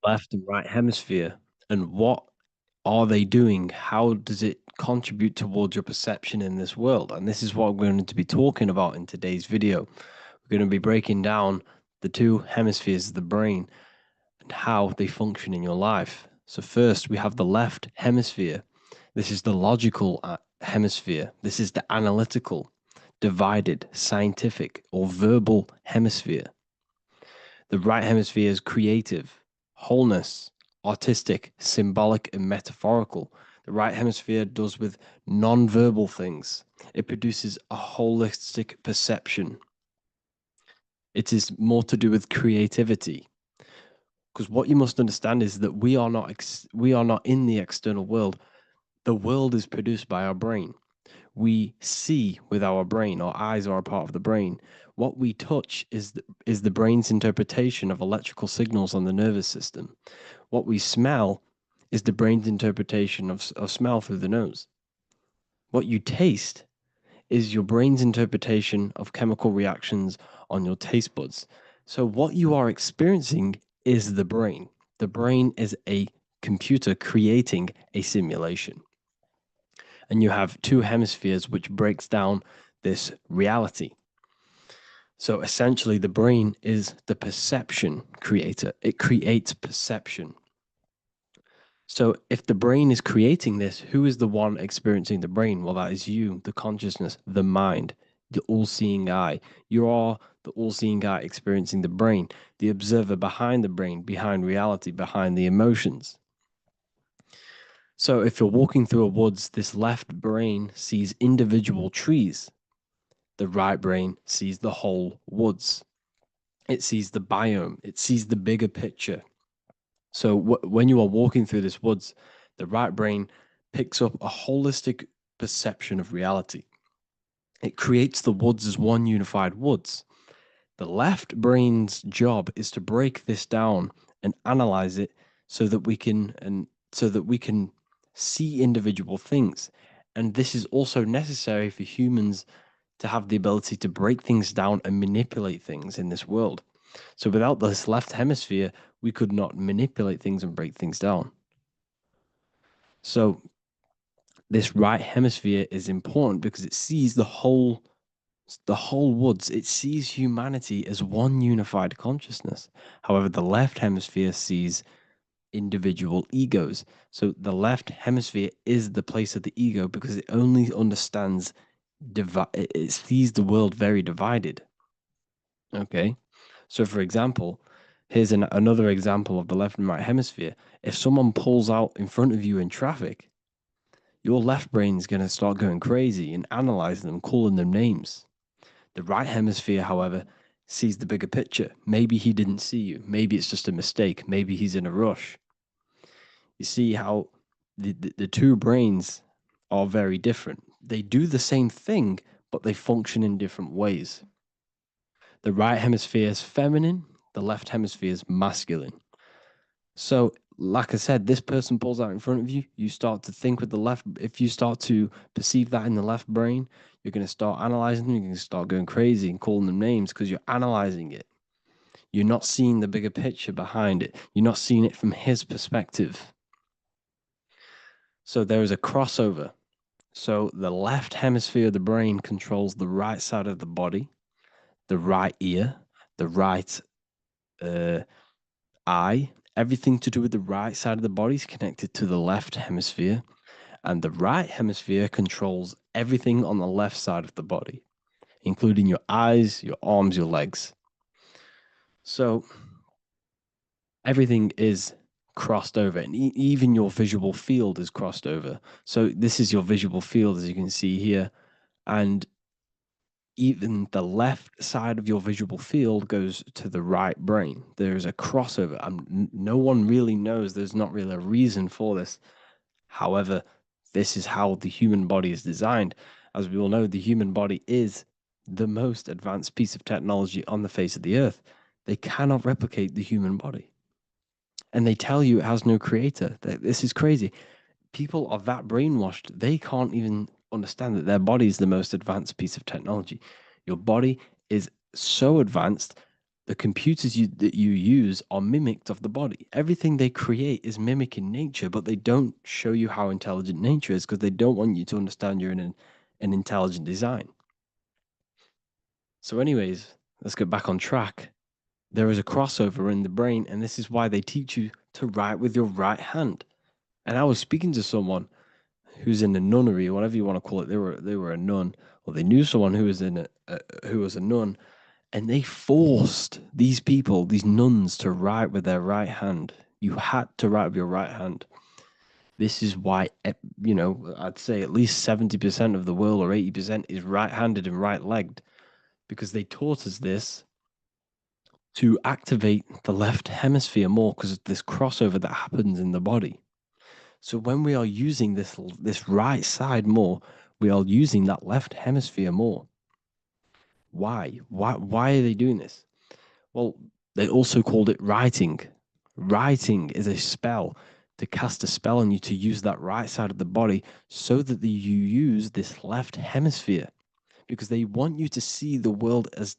left and right hemisphere, and what are they doing? How does it contribute towards your perception in this world? And this is what we're going to be talking about in today's video. We're going to be breaking down the two hemispheres of the brain and how they function in your life. So, first, we have the left hemisphere. This is the logical hemisphere. This is the analytical, divided, scientific, or verbal hemisphere. The right hemisphere is creative, wholeness, artistic, symbolic, and metaphorical. The right hemisphere does with non-verbal things. It produces a holistic perception. It is more to do with creativity. Because what you must understand is that we are not in the external world. The world is produced by our brain. We see with our brain. Our eyes are a part of the brain. What we touch is the brain's interpretation of electrical signals on the nervous system. What we smell is the brain's interpretation of smell through the nose. What you taste is your brain's interpretation of chemical reactions on your taste buds. So, what you are experiencing is the brain. The brain is a computer creating a simulation. And you have two hemispheres which breaks down this reality. So essentially, the brain is the perception creator. It creates perception. So if the brain is creating this, who is the one experiencing the brain? Well, that is you, the consciousness, the mind, the all-seeing eye. You are the all-seeing eye experiencing the brain, the observer behind the brain, behind reality, behind the emotions. So if you're walking through a woods, this left brain sees individual trees. The right brain sees the whole woods. It sees the biome. It sees the bigger picture. So when you are walking through this woods, the right brain picks up a holistic perception of reality. It creates the woods as one unified woods. The left brain's job is to break this down and analyze it so that we can see individual things. And this is also necessary for humans to have the ability to break things down and manipulate things in this world. So without this left hemisphere, we could not manipulate things and break things down. So this right hemisphere is important because it sees the whole woods. It sees humanity as one unified consciousness. However, the left hemisphere sees individual egos. So the left hemisphere is the place of the ego because it only understands it sees the world very divided. Okay. So, for example, here's another example of the left and right hemisphere. If someone pulls out in front of you in traffic, your left brain's going to start going crazy and analyzing them, calling them names. The right hemisphere, however, sees the bigger picture. Maybe he didn't see you. Maybe it's just a mistake. Maybe he's in a rush. You see how the two brains are very different. They do the same thing, but they function in different ways. The right hemisphere is feminine, the left hemisphere is masculine. So, like I said, this person pulls out in front of you. You start to think with the left. If you start to perceive that in the left brain, you're going to start analyzing them. You're going to start going crazy and calling them names because you're analyzing it. You're not seeing the bigger picture behind it. You're not seeing it from his perspective. So, there is a crossover. So, the left hemisphere of the brain controls the right side of the body, the right ear, the right uh, eye. Everything to do with the right side of the body is connected to the left hemisphere, and the right hemisphere controls everything on the left side of the body, including your eyes, your arms, your legs. So everything is crossed over, and even your visual field is crossed over. So this is your visual field, as you can see here, and even the left side of your visual field goes to the right brain. There's a crossover. No one really knows. There's not really a reason for this. However, this is how the human body is designed. As we all know, the human body is the most advanced piece of technology on the face of the earth. They cannot replicate the human body. And they tell you it has no creator. This is crazy. People are that brainwashed, they can't even understand that their body is the most advanced piece of technology. Your body is so advanced, the computers that you use are mimicked of the body. Everything they create is mimicking nature, but they don't show you how intelligent nature is because they don't want you to understand you're in an intelligent design. So, anyways, let's get back on track. There is a crossover in the brain, and this is why they teach you to write with your right hand. And I was speaking to someone who's in a nunnery, or whatever you want to call it. They were a nun, or they knew someone who was who was a nun, and they forced these people, these nuns, to write with their right hand. You had to write with your right hand. This is why, I'd say at least 70% of the world or 80% is right-handed and right-legged, because they taught us this to activate the left hemisphere more because of this crossover that happens in the body. So when we are using this right side more, we are using that left hemisphere more. Why? Why are they doing this? Well, they also called it writing. Writing is a spell, to cast a spell on you to use that right side of the body so that you use this left hemisphere, because they want you to see the world as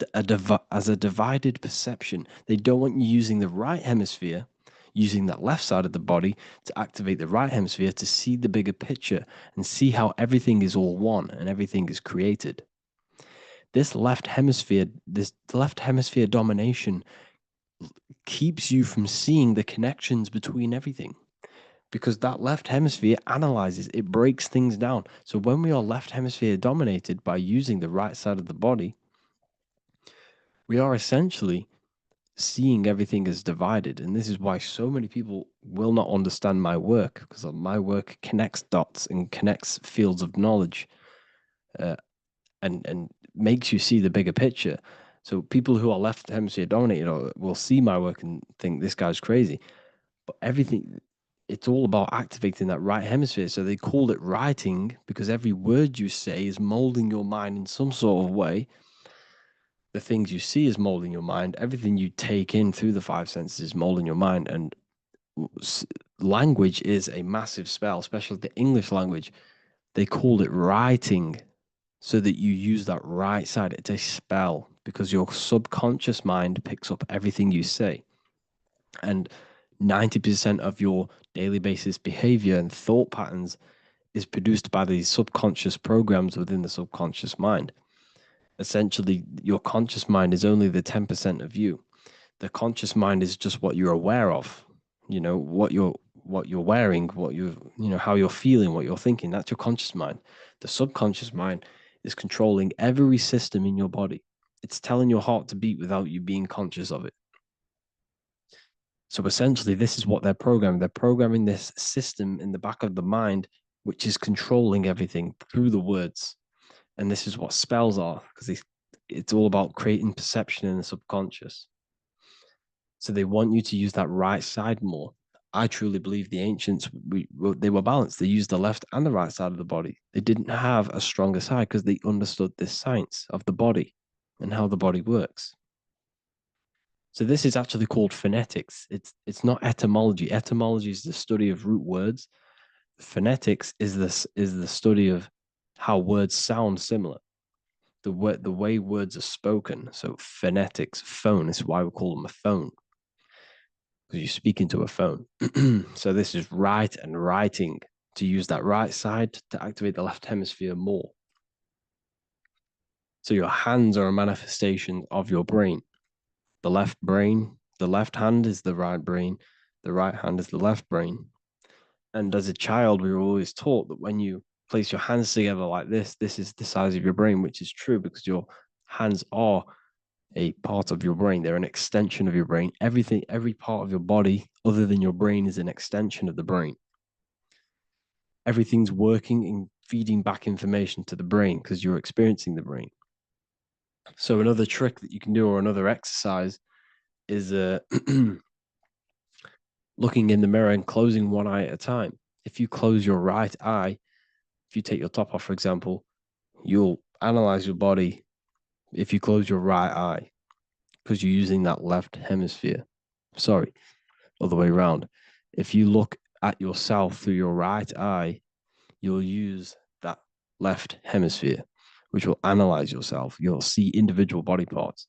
a divided perception. They don't want you using the right hemisphere, using that left side of the body to activate the right hemisphere to see the bigger picture and see how everything is all one and everything is created. This left hemisphere domination keeps you from seeing the connections between everything, because that left hemisphere analyzes, it breaks things down. So when we are left hemisphere dominated by using the right side of the body, we are essentially seeing everything as divided. And this is why so many people will not understand my work, because my work connects dots and connects fields of knowledge, and makes you see the bigger picture. So people who are left hemisphere dominated will see my work and think this guy's crazy. But everything, it's all about activating that right hemisphere. So they called it writing because every word you say is molding your mind in some sort of way. The things you see is molding your mind. Everything you take in through the five senses is molding your mind. And language is a massive spell, especially the English language. They called it writing so that you use that right side. It's a spell because your subconscious mind picks up everything you say. And 90% of your daily basis behavior and thought patterns is produced by these subconscious programs within the subconscious mind. Essentially, your conscious mind is only the 10% of you. The conscious mind is just what you're aware of, what you're wearing, how you're feeling, what you're thinking. That's your conscious mind. The subconscious mind is controlling every system in your body. It's telling your heart to beat without you being conscious of it. So essentially, this is what they're programming. They're programming this system in the back of the mind, which is controlling everything through the words. And this is what spells are, because it's all about creating perception in the subconscious. So they want you to use that right side more. I truly believe the ancients, they were balanced. They used the left and the right side of the body. They didn't have a stronger side because they understood this science of the body and how the body works. So this is actually called phonetics. It's not etymology. Etymology is the study of root words. Phonetics is the study of how words sound similar. The way words are spoken. So phonetics, phone, is why we call them a phone, because you speak into a phone. So this is write and writing, to use that right side to activate the left hemisphere more. So your hands are a manifestation of your brain. The left hand is the right brain, the right hand is the left brain. And as a child, we were always taught that when you place your hands together like this is the size of your brain, which is true because your hands are a part of your brain. They're an extension of your brain. Every part of your body other than your brain is an extension of the brain. Everything's working and feeding back information to the brain because you're experiencing the brain. So another trick that you can do, or another exercise, is looking in the mirror and closing one eye at a time. If you close your right eye, if you take your top off, for example, you'll analyze your body if you close your right eye because you're using that left hemisphere. Sorry, other way around. If you look at yourself through your right eye, you'll use that left hemisphere, which will analyze yourself. You'll see individual body parts.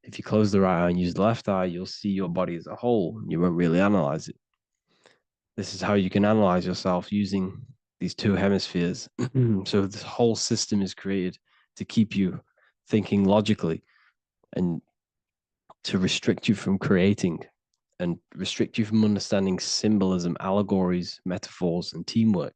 If you close the right eye and use the left eye, you'll see your body as a whole. You won't really analyze it. This is how you can analyze yourself using these two hemispheres. So this whole system is created to keep you thinking logically and to restrict you from creating and restrict you from understanding symbolism, allegories, metaphors, and teamwork.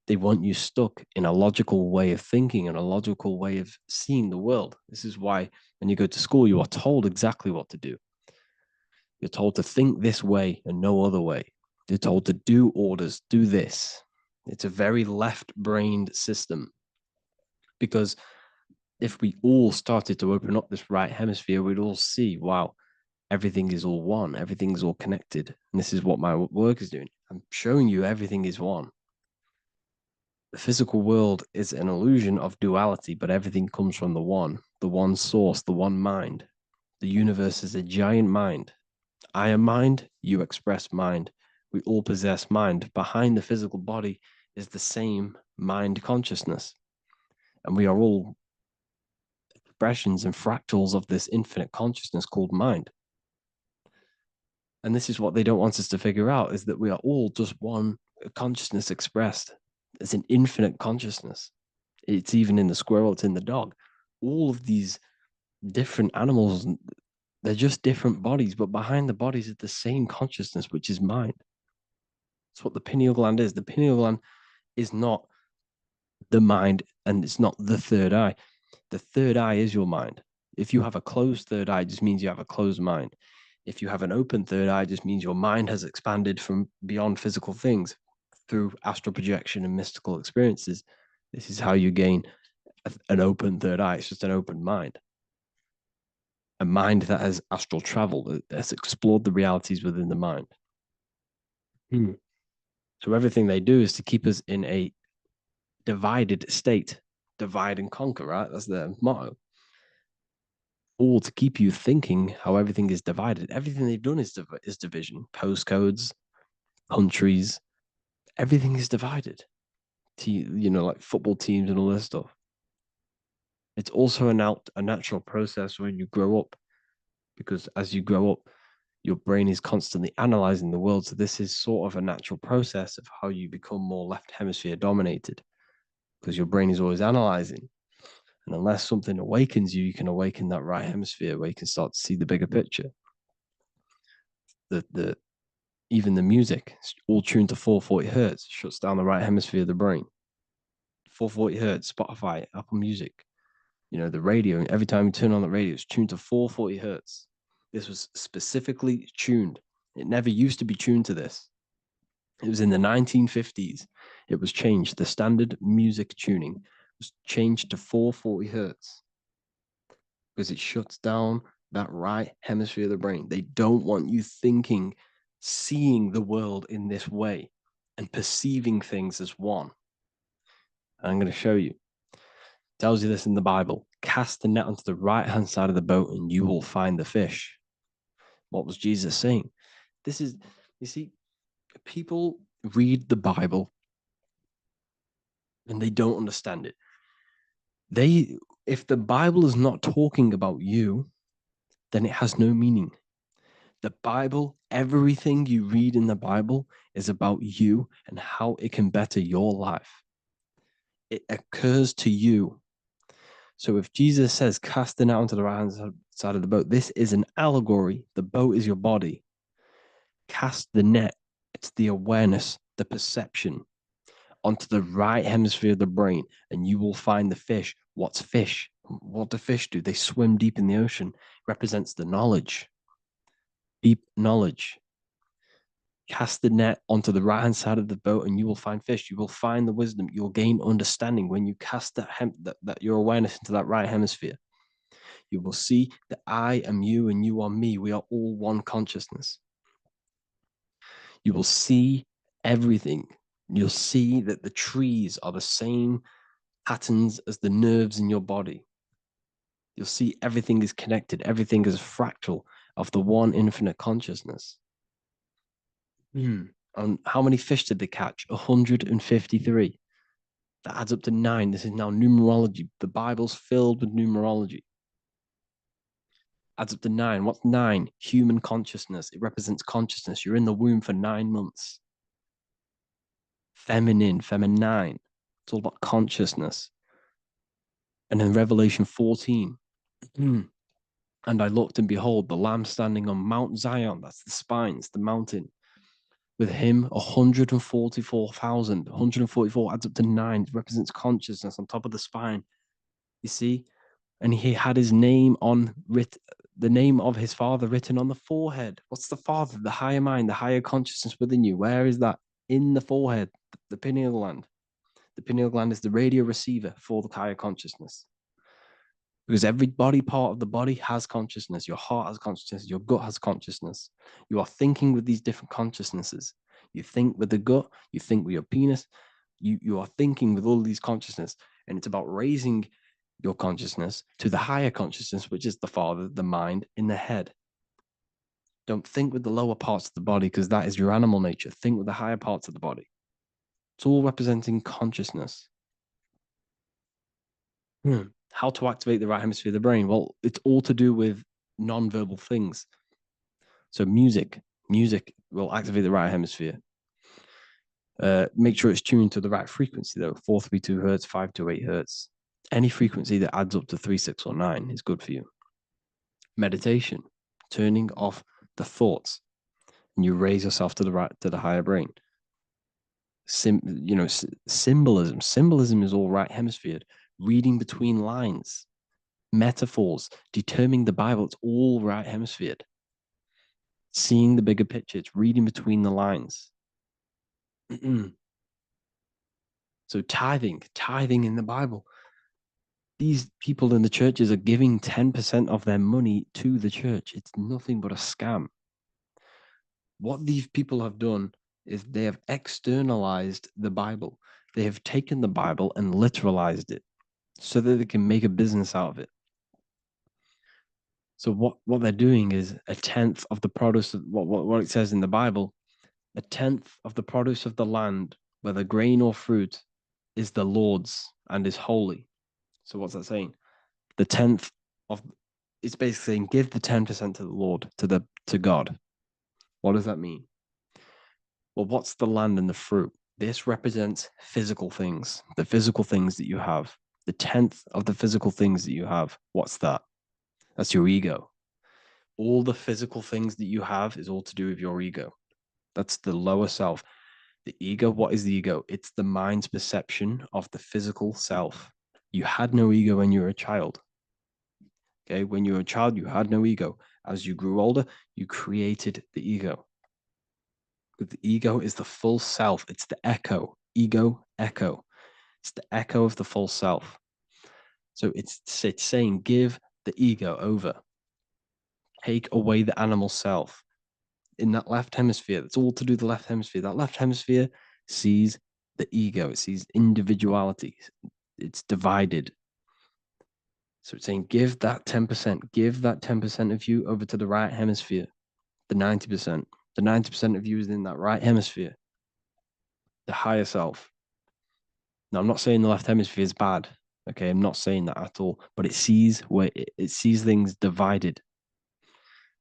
They want you stuck in a logical way of thinking and a logical way of seeing the world. This is why when you go to school, you are told exactly what to do. You're told to think this way and no other way. You're told to do orders, do this. It's a very left-brained system because if we all started to open up this right hemisphere, we'd all see, wow, everything is all one, everything's all connected. And this is what my work is doing. I'm showing you everything is one. The physical world is an illusion of duality, but everything comes from the one source, the one mind. The universe is a giant mind. I am mind, you express mind. We all possess mind. Behind the physical body is the same mind consciousness. And we are all expressions and fractals of this infinite consciousness called mind. And this is what they don't want us to figure out, is that we are all just one consciousness expressed. It's an infinite consciousness. It's even in the squirrel, it's in the dog. All of these different animals, they're just different bodies, but behind the bodies is the same consciousness, which is mind. That's what the pineal gland is. The pineal gland is not the mind and it's not the third eye. The third eye is your mind. If you have a closed third eye, it just means you have a closed mind. If you have an open third eye, it just means your mind has expanded from beyond physical things through astral projection and mystical experiences. This is how you gain an open third eye. It's just an open mind. A mind that has astral travel, that has explored the realities within the mind. So everything they do is to keep us in a divided state. Divide and conquer, right? That's their motto. All to keep you thinking how everything is divided. Everything they've done is division. Postcodes, countries, everything is divided. Like football teams and all this stuff. It's also a natural process when you grow up, because as you grow up, your brain is constantly analyzing the world. So this is sort of a natural process of how you become more left hemisphere dominated, because your brain is always analyzing. And unless something awakens you, you can awaken that right hemisphere where you can start to see the bigger picture. The even the music, all tuned to 440 hertz, shuts down the right hemisphere of the brain. 440 hertz, Spotify, Apple Music, the radio. Every time you turn on the radio, it's tuned to 440 hertz. This was specifically tuned. It never used to be tuned to this. It was in the 1950s. It was changed. The standard music tuning was changed to 440 hertz because it shuts down that right hemisphere of the brain. They don't want you thinking, seeing the world in this way and perceiving things as one. And I'm going to show you. It tells you this in the Bible. Cast the net onto the right-hand side of the boat and you will find the fish. What was Jesus saying? This is, you see, people read the Bible and they don't understand it. If the Bible is not talking about you, then it has no meaning. The Bible, everything you read in the Bible is about you and how it can better your life. It occurs to you. So if Jesus says, cast the net onto the right-hand side of the boat, this is an allegory. The boat is your body. Cast the net. It's the awareness, the perception onto the right hemisphere of the brain, and you will find the fish. What's fish? What do fish do? They swim deep in the ocean. It represents the knowledge, deep knowledge. Cast the net onto the right hand side of the boat and you will find fish. You will find the wisdom. You will gain understanding when you cast that your awareness into that right hemisphere. You will see that I am you and you are me. We are all one consciousness. You will see everything. You'll see that the trees are the same patterns as the nerves in your body. You'll see everything is connected. Everything is a fractal of the one infinite consciousness. And how many fish did they catch? 153. That adds up to 9. This is now numerology. The Bible's filled with numerology. adds up to 9. What's 9? Human consciousness. It represents consciousness. You're in the womb for 9 months. Feminine, feminine. It's all about consciousness. And then Revelation 14. And I looked, and behold, the Lamb standing on Mount Zion. That's the spines, the mountain. With him, 144,000. 144 adds up to 9. It represents consciousness on top of the spine. You see? And he had his name the name of his father written on the forehead. What's the father? The higher mind, the higher consciousness within you. Where is that? In the forehead, the pineal gland. The pineal gland is the radio receiver for the higher consciousness. Because every body part of the body has consciousness. Your heart has consciousness. Your gut has consciousness. You are thinking with these different consciousnesses. You think with the gut. You think with your penis. You are thinking with all these consciousness. And it's about raising your consciousness to the higher consciousness, which is the father, the mind in the head. Don't think with the lower parts of the body, because that is your animal nature. Think with the higher parts of the body. It's all representing consciousness. How to activate the right hemisphere of the brain? Well, it's all to do with non-verbal things. So music will activate the right hemisphere. Make sure it's tuned to the right frequency, though. 432 hertz, 528 hertz. Any frequency that adds up to 3, 6, or 9 is good for you. Meditation, turning off the thoughts, and you raise yourself to the higher brain. Symbolism. Symbolism is all right hemisphere. Reading between lines, metaphors, determining the Bible, it's all right hemisphere. Seeing the bigger picture, it's reading between the lines. So tithing in the Bible. These people in the churches are giving 10% of their money to the church. It's nothing but a scam. What these people have done is they have externalized the Bible. They have taken the Bible and literalized it so that they can make a business out of it. So what they're doing is a tenth of the produce of what it says in the Bible, a tenth of the produce of the land, whether grain or fruit, is the Lord's and is holy. So what's that saying? The tenth of it's basically saying give the 10% to the Lord, to God. What does that mean? Well, what's the land and the fruit? This represents physical things, the physical things that you have. The tenth of the physical things that you have. What's that? That's your ego. All the physical things that you have is all to do with your ego. That's the lower self. The ego, what is the ego? It's the mind's perception of the physical self. You had no ego when you were a child. Okay, when you were a child, you had no ego. As you grew older, you created the ego. But the ego is the full self. It's the echo. Ego, echo. It's the echo of the full self. So it's saying give the ego over. Take away the animal self. In that left hemisphere, that's all to do with the left hemisphere. That left hemisphere sees the ego. It sees individuality. It's divided. So it's saying give that 10%. Give that 10% of you over to the right hemisphere. The 90%. The 90% of you is in that right hemisphere. The higher self. Now, I'm not saying the left hemisphere is bad. Okay, I'm not saying that at all. But it sees it sees things divided.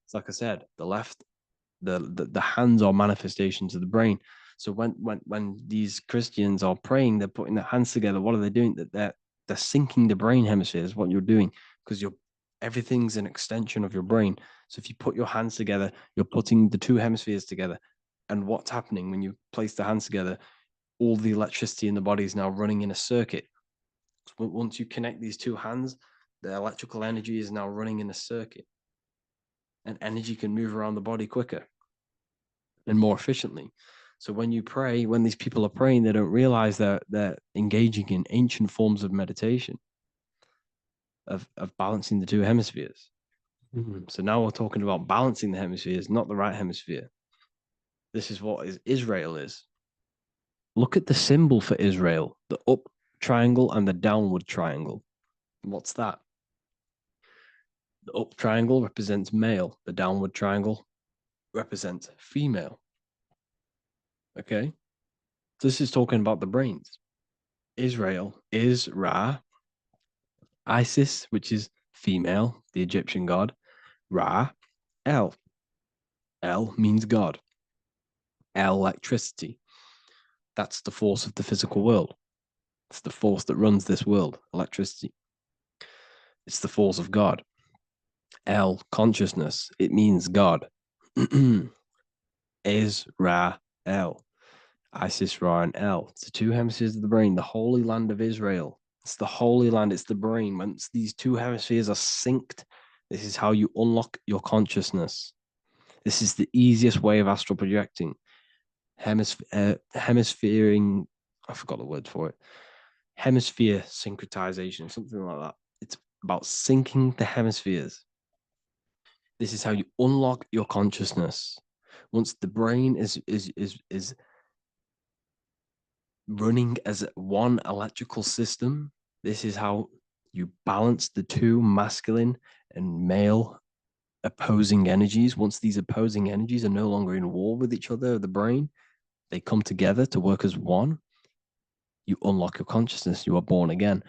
It's like I said, the left, the hands are manifestations of the brain. So when these Christians are praying, they're putting their hands together. What are they doing? They're syncing the brain hemisphere is what you're doing, because everything's an extension of your brain. So if you put your hands together, you're putting the two hemispheres together. And what's happening when you place the hands together? All the electricity in the body is now running in a circuit. So once you connect these two hands, the electrical energy is now running in a circuit. And energy can move around the body quicker and more efficiently. So when you pray, when these people are praying, they don't realize that they're engaging in ancient forms of meditation, of balancing the two hemispheres. So now we're talking about balancing the hemispheres, not the right hemisphere. This is what Israel is. Look at the symbol for Israel, the up triangle and the downward triangle. What's that? The up triangle represents male. The downward triangle represents female. Okay? So this is talking about the brains. Israel is Ra. Isis, which is female, the Egyptian god. Ra, El. El means God. Electricity. That's the force of the physical world. It's the force that runs this world, electricity. It's the force of God. El, consciousness. It means God. Is, Ra, El. Isis, Ra, and El. It's the two hemispheres of the brain, the holy land of Israel. It's the holy land, it's the brain. Once these two hemispheres are synced, this is how you unlock your consciousness. This is the easiest way of astral projecting. Hemisphering, I forgot the word for it. Hemisphere syncretization, something like that. It's about syncing the hemispheres. This is how you unlock your consciousness. Once the brain is running as one electrical system, this is how you balance the two masculine and male opposing energies. Once these opposing energies are no longer in war with each other, the brain, they come together to work as one. You unlock your consciousness. You are born again.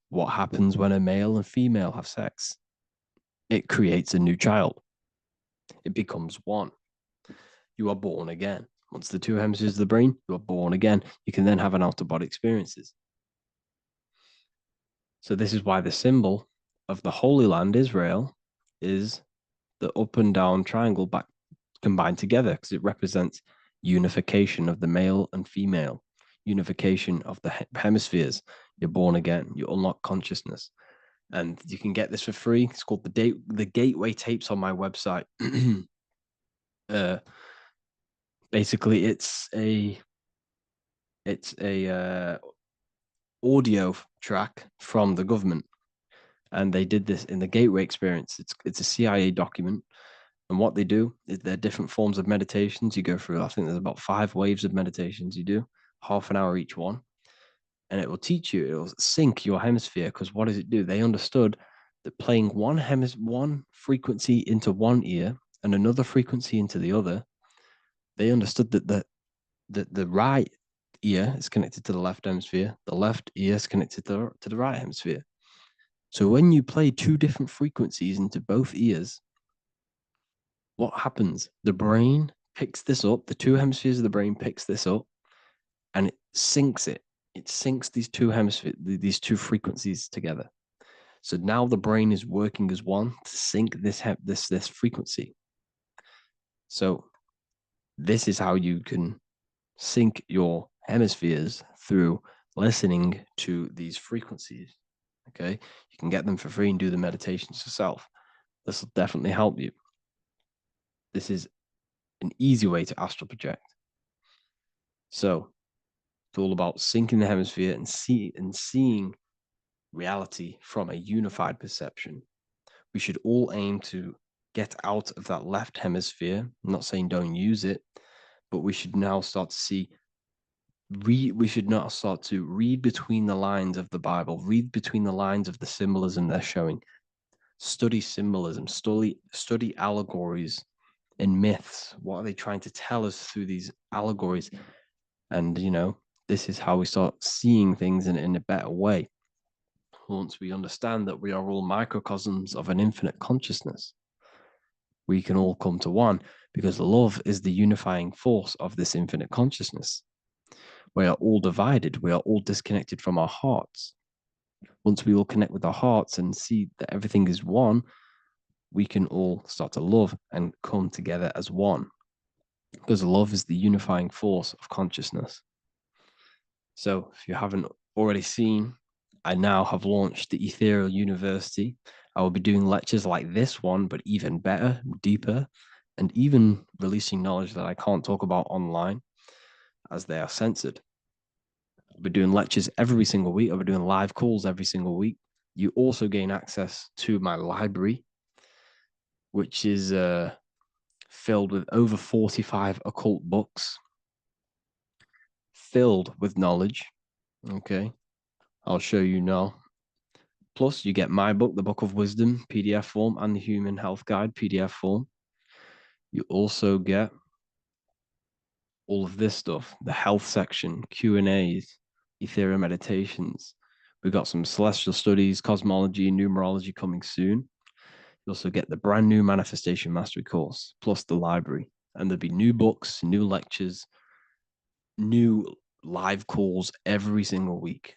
What happens when a male and female have sex? It creates a new child. It becomes one. You are born again. Once the two hemispheres of the brain, you are born again. You can then have an out-of-body experiences. So this is why the symbol of the Holy Land, Israel, is the up and down triangle back combined together, because it represents unification of the male and female, unification of the hemispheres. You're born again. You unlock consciousness. And you can get this for free. It's called the Gateway Tapes on my website. uh, Basically, it's a audio track from the government, and they did this in the Gateway Experience. It's a CIA document, and what they do is there are different forms of meditations you go through. I think there's about 5 waves of meditations you do, half an hour each one, and it will teach you. It will sync your hemisphere, because what does it do? They understood that playing one frequency into one ear and another frequency into the other, they understood that the right ear is connected to the left hemisphere, the left ear is connected to the right hemisphere. So when you play 2 different frequencies into both ears, what happens? The brain picks this up, the 2 hemispheres of the brain picks this up, and it syncs it. It syncs these 2 hemispheres, these 2 frequencies together. So now the brain is working as one to sync this frequency. So this is how you can sync your hemispheres, through listening to these frequencies. Okay, you can get them for free and do the meditations yourself. This will definitely help you. This is an easy way to astral project. So it's all about syncing the hemisphere and seeing reality from a unified perception. We should all aim to get out of that left hemisphere. I'm not saying don't use it, but we should now start to see we should not start to read between the lines of the Bible, read between the lines of the symbolism they're showing, study symbolism, study allegories and myths. What are they trying to tell us through these allegories? And this is how we start seeing things in a better way. Once we understand that we are all microcosms of an infinite consciousness, we can all come to one, because love is the unifying force of this infinite consciousness. We are all divided. We are all disconnected from our hearts. Once we all connect with our hearts and see that everything is one, we can all start to love and come together as one, because love is the unifying force of consciousness. So if you haven't already seen, I now have launched the Ethereal University. I will be doing lectures like this one, but even better, deeper, and even releasing knowledge that I can't talk about online, as they are censored. I'll be doing lectures every single week. I'll be doing live calls every single week. You also gain access to my library, which is filled with over 45 occult books, filled with knowledge. Okay, I'll show you now. Plus, you get my book, The Book of Wisdom, PDF form, and the Human Health Guide, PDF form. You also get all of this stuff, the health section, Q&As, ethereal meditations. We've got some celestial studies, cosmology, and numerology coming soon. You also get the brand new Manifestation Mastery course, plus the library. And there'll be new books, new lectures, new live calls every single week.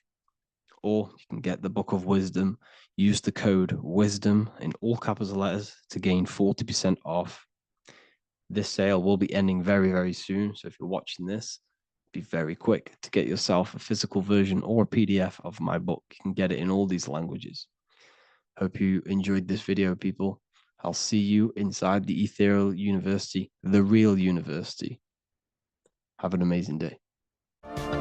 Or you can get the Book of Wisdom, use the code WISDOM in all capital letters to gain 40% off. This sale will be ending very, very soon. So if you're watching this, be very quick to get yourself a physical version or a PDF of my book. You can get it in all these languages. Hope you enjoyed this video, people. I'll see you inside the Ethereal University, the real university. Have an amazing day.